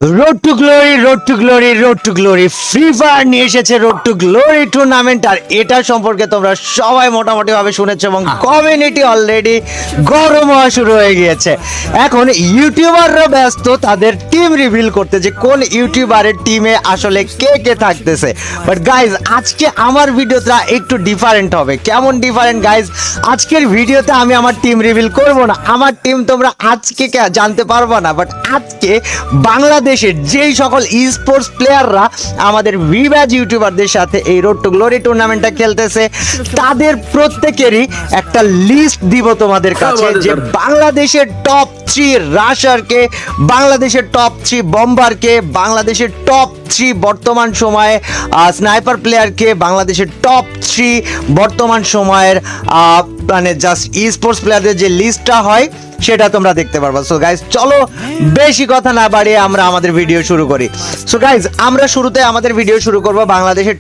Road to Glory, road to Glory, road to Glory, free fire নিয়ে এসেছে road to Glory tournament. আর এটা সম্পর্কে তোমরা সবাই মোটামুটি ভাবে শুনেছো এবং কমিউনিটি অলরেডি গরম হওয়া শুরু হয়ে গিয়েছে। এখন ইউটিউবাররা ব্যস্ত তাদের টিম রিভিল করতে, যে কোন ইউটিউবারের টিমে আসলে কে কে থাকতেছে। বাট গাইজ, আজকে আমার ভিডিওটা একটু ডিফারেন্ট হবে। কেমন ডিফারেন্ট গাইজ? আজকের ভিডিওতে আমি আমার টিম রিভিল করব না, আমার টিম তোমরা আজকে জানতে পারবো না। বাট আজকে বাংলাদেশের যেই সকল ই স্পোর্টস প্লেয়াররা আমাদের ভিভ্যাজ ইউটিউবারদের সাথে এই রোড টু গ্লোরি টুর্নামেন্টটা খেলতেছে, তাদের প্রত্যেকেরই একটা লিস্ট দিব তোমাদের কাছে, যে বাংলাদেশের টপ 3 রাশারকে, বাংলাদেশের টপ 3 বম্বারকে, বাংলাদেশের টপ 3 বর্তমান সময়ে স্নাইপার প্লেয়ারকে, বাংলাদেশের টপ 3 বর্তমান সময়ের মানে জাস্ট ই স্পোর্টস প্লেয়ারদের যে লিস্টটা হয় সেটা তোমরা দেখতে পারবা। সো গাইজ, চলো বেশি কথা না বাড়িয়ে আমরা আমাদের ভিডিও শুরু করি। সো গাইজ, আমরা শুরুতে আমাদের ভিডিও শুরু করব বাংলাদেশের